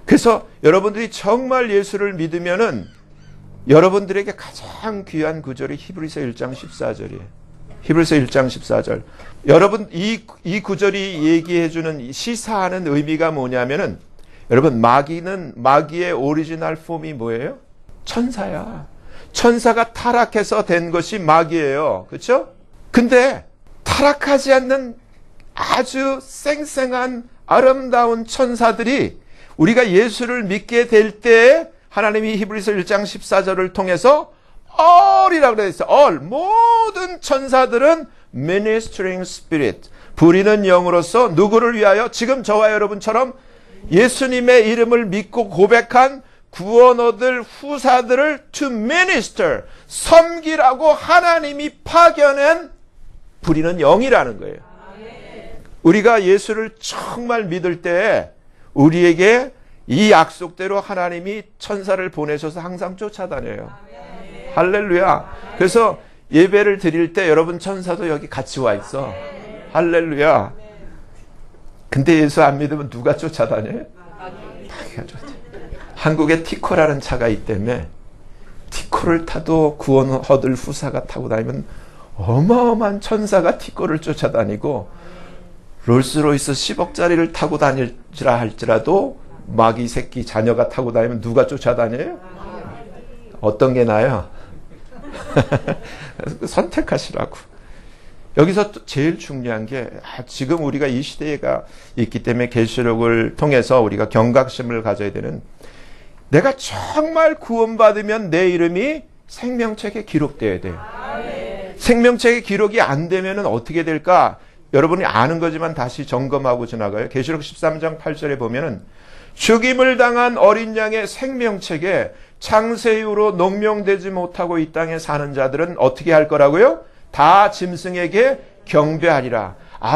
그래서 여러분들이 정말 예수를 믿으면은 여러분들에게 가장 귀한 구절이 히브리서 1장 14절이에요. 히브리서 1장 14절. 여러분 이 구절이 얘기해주는 시사하는 의미가 뭐냐면은 여러분 마귀의 오리지널 폼이 뭐예요? 천사야. 천사가 타락해서 된 것이 마귀예요. 그렇죠? 근데 타락하지 않는 아주 쌩쌩한 아름다운 천사들이 우리가 예수를 믿게 될 때 하나님이 히브리서 1장 14절을 통해서 all이라고 되어 있어요. all. 모든 천사들은 ministering spirit. 부리는 영으로서 누구를 위하여? 지금 저와 여러분처럼 예수님의 이름을 믿고 고백한 구원 얻을 후사들을 to minister. 섬기라고 하나님이 파견한 부리는 영이라는 거예요. 우리가 예수를 정말 믿을 때 우리에게 이 약속대로 하나님이 천사를 보내셔서 항상 쫓아다녀요. 할렐루야. 그래서 예배를 드릴 때 여러분 천사도 여기 같이 와 있어. 할렐루야. 근데 예수 안 믿으면 누가 쫓아다녀요? 마귀가 쫓아다녀요. 한국에 티코라는 차가 있다며. 티코를 타도 구원 얻을 후사가 타고 다니면 어마어마한 천사가 티코를 쫓아다니고, 롤스로이스 10억짜리를 타고 다닐지라 할지라도 마귀 새끼 자녀가 타고 다니면 누가 쫓아다녀요? 어떤 게 나아요? 선택하시라고. 여기서 제일 중요한 게 지금 우리가 이 시대가 있기 때문에 계시록을 통해서 우리가 경각심을 가져야 되는, 내가 정말 구원받으면 내 이름이 생명책에 기록되어야 돼요. 생명책에 기록이 안 되면 어떻게 될까? 여러분이 아는 거지만 다시 점검하고 지나가요. 계시록 13장 8절에 보면은 죽임을 당한 어린 양의 생명책에 창세 이후로 농명되지 못하고 이 땅에 사는 자들은 어떻게 할 거라고요? 다 짐승에게 경배하리라.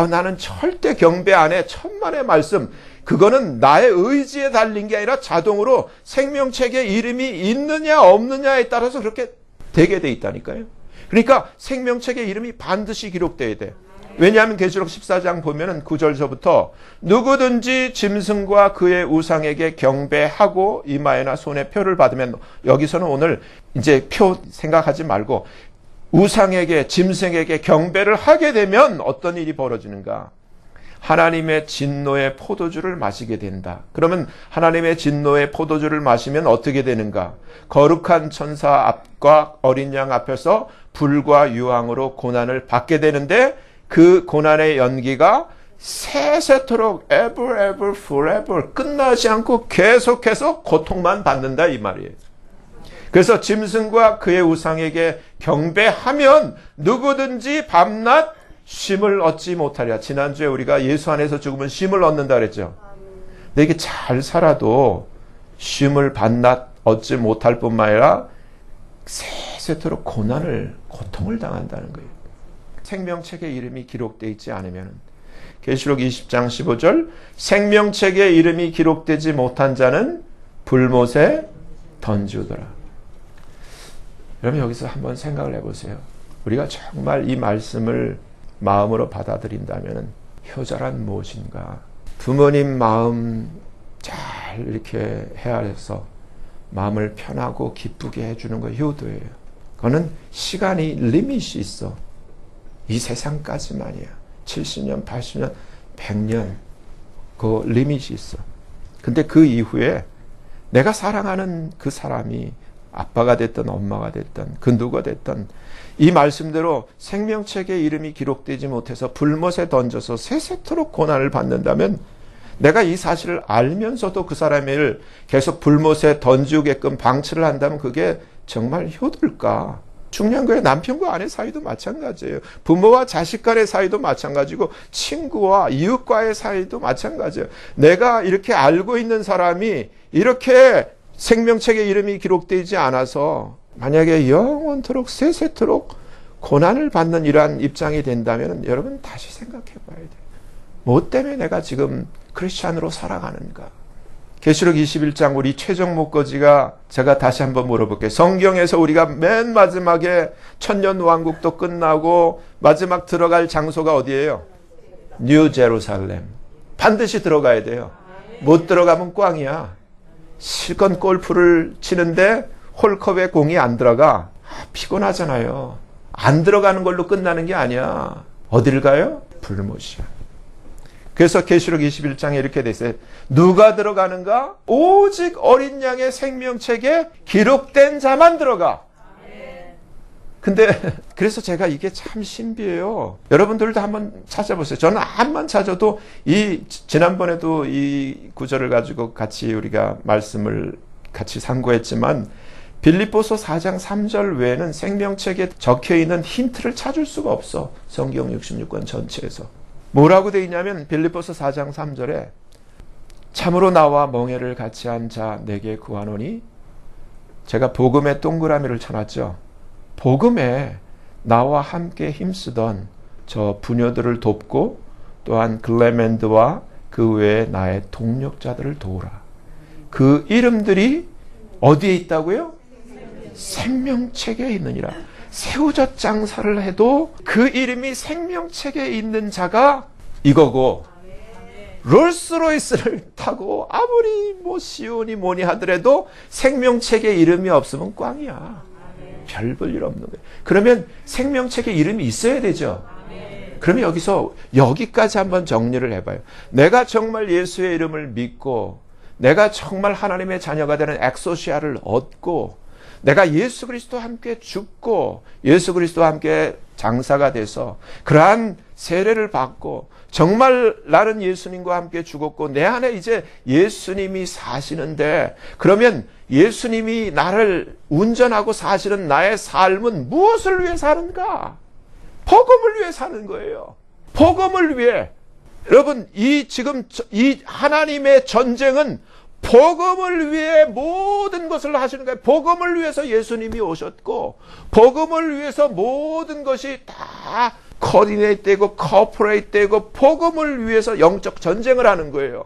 나는 절대 경배 안 해. 천만의 말씀. 그거는 나의 의지에 달린 게 아니라 자동으로 생명책에 이름이 있느냐 없느냐에 따라서 그렇게 되게 돼 있다니까요. 그러니까 생명책에 이름이 반드시 기록돼야 돼. 왜냐하면 계시록 14장 보면은 9절서부터 누구든지 짐승과 그의 우상에게 경배하고 이마에나 손에 표를 받으면, 여기서는 오늘 이제 표 생각하지 말고 우상에게, 짐승에게 경배를 하게 되면 어떤 일이 벌어지는가? 하나님의 진노의 포도주를 마시게 된다. 그러면 하나님의 진노의 포도주를 마시면 어떻게 되는가? 거룩한 천사 앞과 어린 양 앞에서 불과 유황으로 고난을 받게 되는데, 그 고난의 연기가 세세토록 ever forever 끝나지 않고 계속해서 고통만 받는다 이 말이에요. 그래서 짐승과 그의 우상에게 경배하면 누구든지 밤낮 쉼을 얻지 못하리라. 지난주에 우리가 예수 안에서 죽으면 쉼을 얻는다 그랬죠. 근데 이게 잘 살아도 쉼을 밤낮 얻지 못할 뿐만 아니라 세세토록 고통을 당한다는 거예요. 생명책에 이름이 기록되어 있지 않으면, 계시록 20장 15절 생명책에 이름이 기록되지 못한 자는 불못에 던지우더라. 여러분 여기서 한번 생각을 해보세요. 우리가 정말 이 말씀을 마음으로 받아들인다면 효자란 무엇인가? 부모님 마음 잘 이렇게 헤아려서 마음을 편하고 기쁘게 해주는 거 효도예요. 그거는 시간이 리밋이 있어. 이 세상까지만이야. 70년, 80년, 100년 그 리밋이 있어. 근데 그 이후에 내가 사랑하는 그 사람이 아빠가 됐든 엄마가 됐든 그 누가 됐든 이 말씀대로 생명책에 이름이 기록되지 못해서 불못에 던져서 세세토록 고난을 받는다면, 내가 이 사실을 알면서도 그 사람을 계속 불못에 던지게끔 방치를 한다면 그게 정말 효도일까? 중요한 거예요. 남편과 아내 사이도 마찬가지예요. 부모와 자식 간의 사이도 마찬가지고 친구와 이웃과의 사이도 마찬가지예요. 내가 이렇게 알고 있는 사람이 이렇게 생명책에 이름이 기록되지 않아서 만약에 영원토록 세세토록 고난을 받는 이러한 입장이 된다면 여러분 다시 생각해 봐야 돼요. 뭐 때문에 내가 지금 크리스찬으로 살아가는가? 계시록 21장 우리 최종 목거지가, 제가 다시 한번 물어볼게요. 성경에서 우리가 맨 마지막에 천년왕국도 끝나고 마지막 들어갈 장소가 어디예요? 뉴 제루살렘. 반드시 들어가야 돼요. 못 들어가면 꽝이야. 실컷 골프를 치는데 홀컵에 공이 안 들어가. 피곤하잖아요. 안 들어가는 걸로 끝나는 게 아니야. 어딜 가요? 불못이야. 그래서 계시록 21장에 이렇게 돼 있어요. 누가 들어가는가? 오직 어린 양의 생명책에 기록된 자만 들어가. 근데 그래서 제가 이게 참 신비해요. 여러분들도 한번 찾아보세요. 저는 암만 찾아도 지난번에도 이 구절을 가지고 같이 우리가 말씀을 같이 상고했지만, 빌립보서 4장 3절 외에는 생명책에 적혀있는 힌트를 찾을 수가 없어. 성경 66권 전체에서. 뭐라고 되어 있냐면 빌립보서 4장 3절에 참으로 나와 멍에를 같이 한 자 내게 구하노니, 제가 복음에 동그라미를 쳐놨죠. 복음에 나와 함께 힘쓰던 저 부녀들을 돕고, 또한 글레멘드와 그 외에 나의 동력자들을 도우라. 그 이름들이 어디에 있다고요? 생명책에 있느니라. 새우젓 장사를 해도 그 이름이 생명책에 있는 자가 이거고, 롤스로이스를 타고 아무리 뭐 시온이 뭐니 하더라도 생명책에 이름이 없으면 꽝이야. 별 볼 일 없는 거예요. 그러면 생명책에 이름이 있어야 되죠. 그러면 여기서 여기까지 한번 정리를 해봐요. 내가 정말 예수의 이름을 믿고, 내가 정말 하나님의 자녀가 되는 엑소시아를 얻고, 내가 예수 그리스도와 함께 죽고 예수 그리스도와 함께 장사가 돼서 그러한 세례를 받고 정말 나는 예수님과 함께 죽었고 내 안에 이제 예수님이 사시는데, 그러면 예수님이 나를 운전하고 사시는 나의 삶은 무엇을 위해 사는가? 복음을 위해 사는 거예요. 복음을 위해. 여러분, 지금 이 하나님의 전쟁은 복음을 위해 모든 것을 하시는 거예요. 복음을 위해서 예수님이 오셨고, 복음을 위해서 모든 것이 다 코디네이트 되고 코퍼레이트 되고 복음을 위해서 영적 전쟁을 하는 거예요.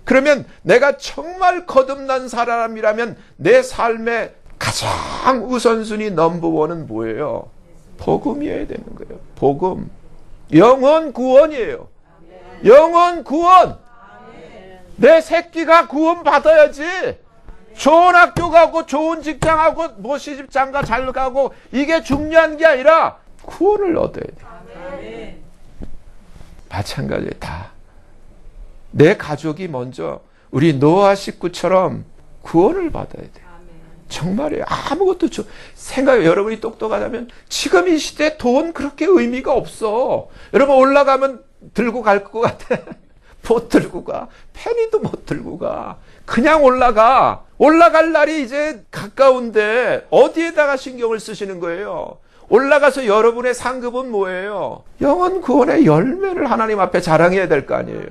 그러면 내가 정말 거듭난 사람이라면 내 삶의 가장 우선순위 넘버원은 뭐예요? 복음이어야 되는 거예요. 복음. 영혼 구원이에요. 영혼 구원. 내 새끼가 구원 받아야지. 좋은 학교 가고 좋은 직장 하고 뭐 시집 장가 잘 가고 이게 중요한 게 아니라 구원을 얻어야 돼. 마찬가지예요. 다. 내 가족이 먼저 우리 노아 식구처럼 구원을 받아야 돼. 정말이에요. 아무것도 생각해. 여러분이 똑똑하다면 지금 이 시대에 돈 그렇게 의미가 없어. 여러분 올라가면 들고 갈 것 같아. 못 들고 가. 페니도 못 들고 가. 그냥 올라가. 올라갈 날이 이제 가까운데 어디에다가 신경을 쓰시는 거예요? 올라가서 여러분의 상급은 뭐예요? 영혼 구원의 열매를 하나님 앞에 자랑해야 될 거 아니에요.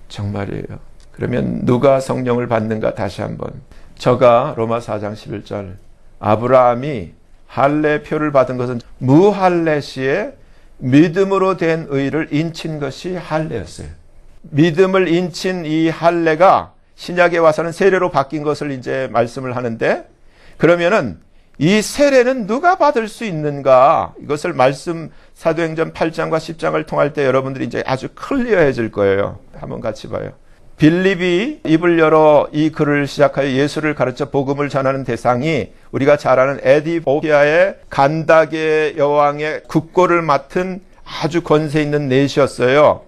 정말이에요. 그러면 누가 성령을 받는가 다시 한번. 저가 로마 4장 11절 아브라함이 할례표를 받은 것은 무할례시에 믿음으로 된 의를 인친 것이 할례였어요. 믿음을 인친 이 할례가 신약에 와서는 세례로 바뀐 것을 이제 말씀을 하는데, 그러면은 이 세례는 누가 받을 수 있는가? 이것을 말씀 사도행전 8장과 10장을 통할 때 여러분들이 이제 아주 클리어해질 거예요. 한번 같이 봐요. 빌립이 입을 열어 이 글을 시작하여 예수를 가르쳐 복음을 전하는 대상이 우리가 잘 아는 에디오피아의 간다게 여왕의 국고를 맡은 아주 권세 있는 넷이었어요.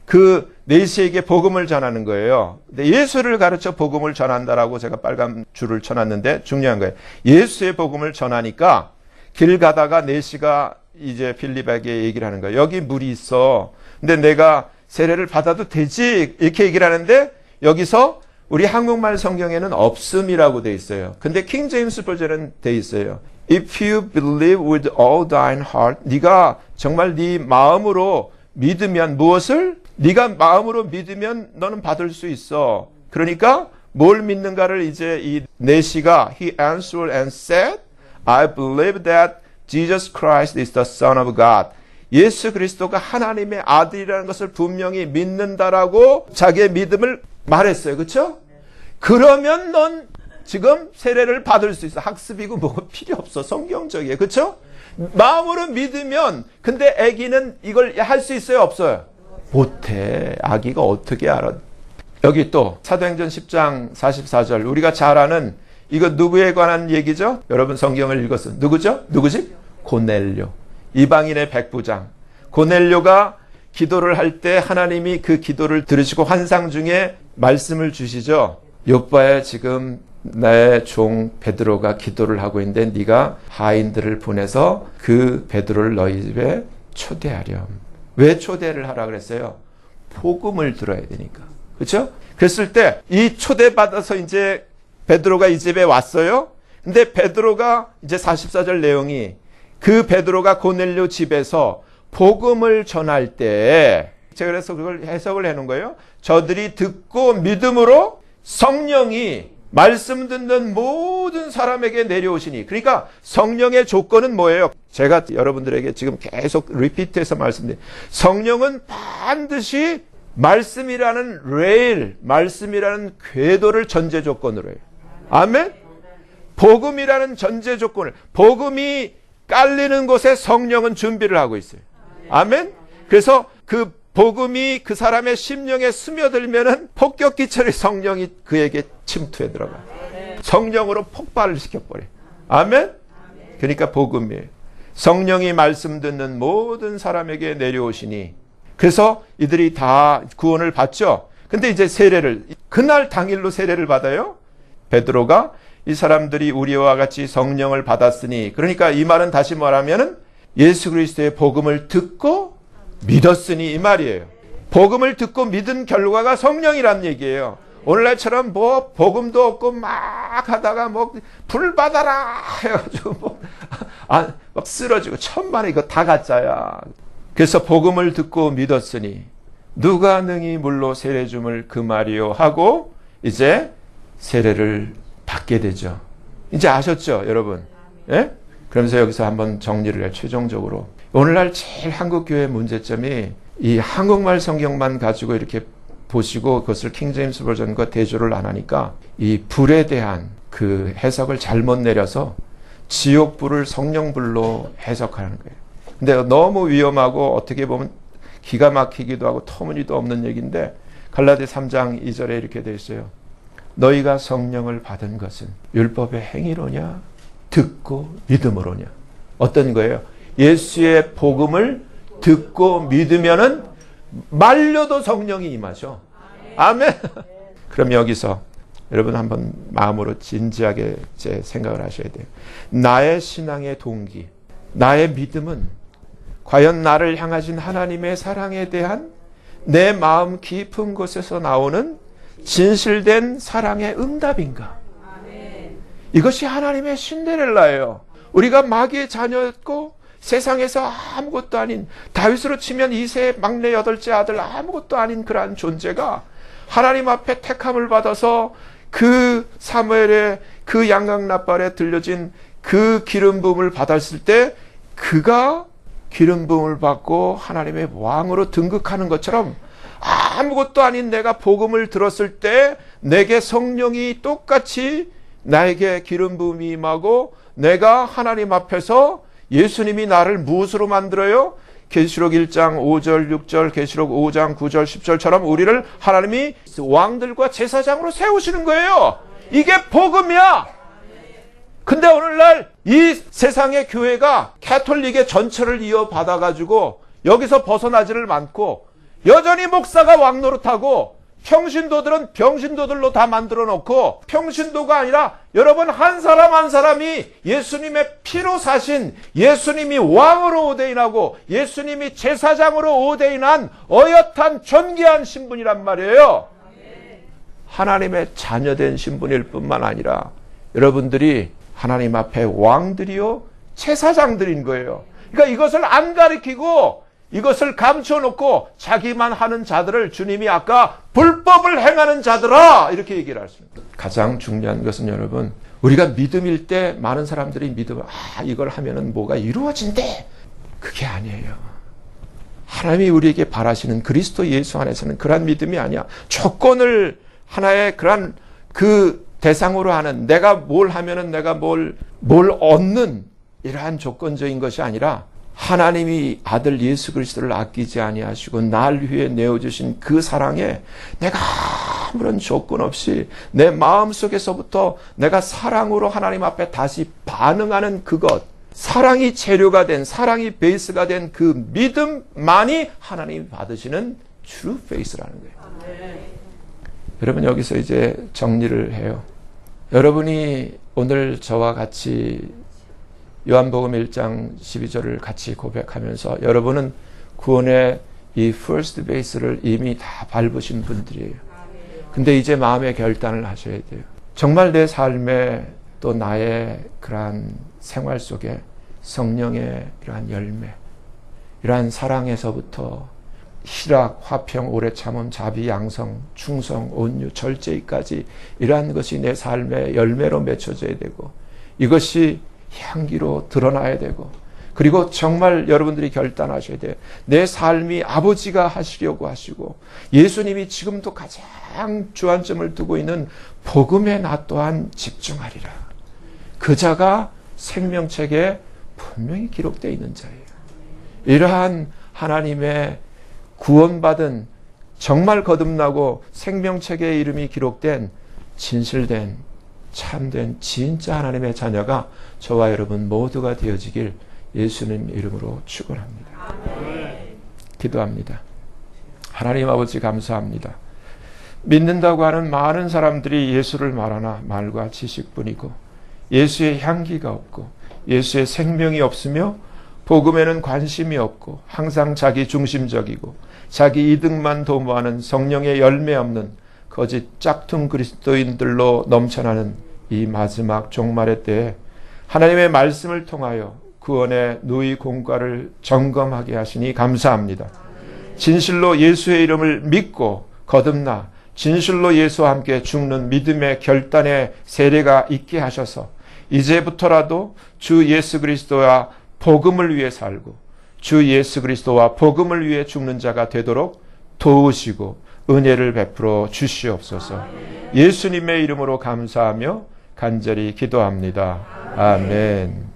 그 넷에게 복음을 전하는 거예요. 근데 예수를 가르쳐 복음을 전한다라고 제가 빨간 줄을 쳐놨는데 중요한 거예요. 예수의 복음을 전하니까 길 가다가 넷이가 이제 빌립에게 얘기를 하는 거예요. 여기 물이 있어. 근데 내가 세례를 받아도 되지? 이렇게 얘기를 하는데 여기서 우리 한국말 성경에는 없음이라고 돼 있어요. 근데 킹 제임스 버전은 돼 있어요. If you believe with all thine heart, 네가 정말 네 마음으로 믿으면 무엇을? 네가 마음으로 믿으면 너는 받을 수 있어. 그러니까 뭘 믿는가를 이제 이 네시가 he answered and said, I believe that Jesus Christ is the Son of God. 예수 그리스도가 하나님의 아들이라는 것을 분명히 믿는다라고 자기의 믿음을 말했어요. 그렇죠? 그러면 넌 지금 세례를 받을 수 있어. 학습이고 뭐가 필요 없어. 성경적이에요. 그렇죠? 마음으로 믿으면, 근데 아기는 이걸 할 수 있어요? 없어요? 못해. 아기가 어떻게 알아? 여기 또 사도행전 10장 44절 우리가 잘 아는 이거 누구에 관한 얘기죠? 여러분 성경을 읽었어요. 누구죠? 누구지? 고넬료. 이방인의 백부장. 고넬료가 기도를 할 때 하나님이 그 기도를 들으시고 환상 중에 말씀을 주시죠. 요빠야 지금 내 종 베드로가 기도를 하고 있는데 네가 하인들을 보내서 그 베드로를 너희 집에 초대하렴. 왜 초대를 하라 그랬어요? 복음을 들어야 되니까. 그렇죠? 그랬을 때 이 초대받아서 이제 베드로가 이 집에 왔어요. 근데 베드로가 이제 44절 내용이 그 베드로가 고넬료 집에서 복음을 전할 때, 제가 그래서 그걸 해석을 해놓은 거예요. 저들이 듣고 믿음으로 성령이 말씀 듣는 모든 사람에게 내려오시니. 그러니까 성령의 조건은 뭐예요? 제가 여러분들에게 지금 계속 리피트해서 말씀드려요. 성령은 반드시 말씀이라는 레일, 말씀이라는 궤도를 전제 조건으로 해요. 아멘? 복음이라는 전제 조건을, 복음이 깔리는 곳에 성령은 준비를 하고 있어요. 아멘? 그래서 그 복음이 그 사람의 심령에 스며들면은 폭격기처럼 성령이 그에게 침투해 들어가요. 성령으로 폭발을 시켜버려요. 아멘? 그러니까 복음이에요. 성령이 말씀 듣는 모든 사람에게 내려오시니, 그래서 이들이 다 구원을 받죠. 근데 이제 세례를, 그날 당일로 세례를 받아요. 베드로가 이 사람들이 우리와 같이 성령을 받았으니, 그러니까 이 말은 다시 말하면은 예수 그리스도의 복음을 듣고 믿었으니 이 말이에요. 복음을 듣고 믿은 결과가 성령이란 얘기예요. 오늘날처럼 뭐 복음도 없고 막 하다가 뭐 불 받아라 해가지고 막 쓰러지고 천만에 이거 다 가짜야. 그래서 복음을 듣고 믿었으니 누가 능히 물로 세례 줌을 그 말이요 하고 이제 세례를 받게 되죠. 이제 아셨죠, 여러분? 예? 그러면서 여기서 한번 정리를 해, 최종적으로. 오늘날 제일 한국교회의 문제점이 이 한국말 성경만 가지고 이렇게 보시고 그것을 킹제임스 버전과 대조를 안 하니까 이 불에 대한 그 해석을 잘못 내려서 지옥불을 성령불로 해석하는 거예요. 근데 너무 위험하고 어떻게 보면 기가 막히기도 하고 터무니도 없는 얘기인데, 갈라디 3장 2절에 이렇게 되어 있어요. 너희가 성령을 받은 것은 율법의 행위로냐 듣고 믿음으로냐. 어떤 거예요? 예수의 복음을 듣고 믿으면은 말려도 성령이 임하죠. 아멘. 그럼 여기서 여러분 한번 마음으로 진지하게 제 생각을 하셔야 돼요. 나의 신앙의 동기, 나의 믿음은 과연 나를 향하신 하나님의 사랑에 대한 내 마음 깊은 곳에서 나오는 진실된 사랑의 응답인가? 이것이 하나님의 신데렐라예요. 우리가 마귀의 자녀였고 세상에서 아무것도 아닌, 다윗으로 치면 2세 막내 8째 아들 아무것도 아닌 그러한 존재가 하나님 앞에 택함을 받아서 그 사무엘의 그 양각나팔에 들려진 그 기름 부음을 받았을 때 그가 기름 부음을 받고 하나님의 왕으로 등극하는 것처럼 아무것도 아닌 내가 복음을 들었을 때 내게 성령이 똑같이 나에게 기름 부음이 임하고 내가 하나님 앞에서 예수님이 나를 무엇으로 만들어요? 계시록 1장 5절 6절 계시록 5장 9절 10절처럼 우리를 하나님이 왕들과 제사장으로 세우시는 거예요. 이게 복음이야. 근데 오늘날 이 세상의 교회가 캐톨릭의 전철을 이어받아가지고 여기서 벗어나지를 않고 여전히 목사가 왕 노릇하고 평신도들은 병신도들로 다 만들어 놓고, 평신도가 아니라 여러분 한 사람 한 사람이 예수님의 피로 사신 예수님이 왕으로 오대인하고 예수님이 제사장으로 오대인한 어엿한 존귀한 신분이란 말이에요. 하나님의 자녀된 신분일 뿐만 아니라 여러분들이 하나님 앞에 왕들이요 제사장들인 거예요. 그러니까 이것을 안 가리키고 이것을 감춰놓고 자기만 하는 자들을 주님이 아까 불법을 행하는 자들아 이렇게 얘기를 하십니다. 가장 중요한 것은 여러분, 우리가 믿음일 때 많은 사람들이 믿음을 이걸 하면은 뭐가 이루어진대. 그게 아니에요. 하나님이 우리에게 바라시는 그리스도 예수 안에서는 그러한 믿음이 아니야. 조건을 하나의 그러한 그 대상으로 하는, 내가 뭘 하면은 내가 뭘 얻는 이러한 조건적인 것이 아니라 하나님이 아들 예수 그리스도를 아끼지 아니하시고 날 위해 내어주신 그 사랑에 내가 아무런 조건 없이 내 마음속에서부터 내가 사랑으로 하나님 앞에 다시 반응하는 그것, 사랑이 재료가 된, 사랑이 베이스가 된 그 믿음만이 하나님이 받으시는 true faith라는 거예요. 여러분 여기서 이제 정리를 해요. 여러분이 오늘 저와 같이 요한복음 1장 12절을 같이 고백하면서 여러분은 구원의 이 first base를 이미 다 밟으신 분들이에요. 근데 이제 마음의 결단을 하셔야 돼요. 정말 내 삶에 또 나의 그러한 생활 속에 성령의 이러한 열매, 이러한 사랑에서부터 희락, 화평, 오래 참음, 자비, 양성, 충성, 온유, 절제까지 이러한 것이 내 삶의 열매로 맺혀져야 되고 이것이 향기로 드러나야 되고 그리고 정말 여러분들이 결단하셔야 돼요. 내 삶이 아버지가 하시려고 하시고 예수님이 지금도 가장 주안점을 두고 있는 복음에 나 또한 집중하리라. 그 자가 생명책에 분명히 기록되어 있는 자예요. 이러한 하나님의 구원받은 정말 거듭나고 생명책에 이름이 기록된 진실된 참된 진짜 하나님의 자녀가 저와 여러분 모두가 되어지길 예수님 이름으로 축원합니다. 기도합니다. 하나님 아버지 감사합니다. 믿는다고 하는 많은 사람들이 예수를 말하나 말과 지식뿐이고 예수의 향기가 없고 예수의 생명이 없으며 복음에는 관심이 없고 항상 자기 중심적이고 자기 이득만 도모하는 성령의 열매 없는 거짓 짝퉁 그리스도인들로 넘쳐나는 이 마지막 종말의 때에 하나님의 말씀을 통하여 구원의 누이 공과를 점검하게 하시니 감사합니다. 진실로 예수의 이름을 믿고 거듭나 진실로 예수와 함께 죽는 믿음의 결단의 세례가 있게 하셔서 이제부터라도 주 예수 그리스도와 복음을 위해 살고 주 예수 그리스도와 복음을 위해 죽는 자가 되도록 도우시고 은혜를 베풀어 주시옵소서. 예수님의 이름으로 감사하며 간절히 기도합니다. 아멘.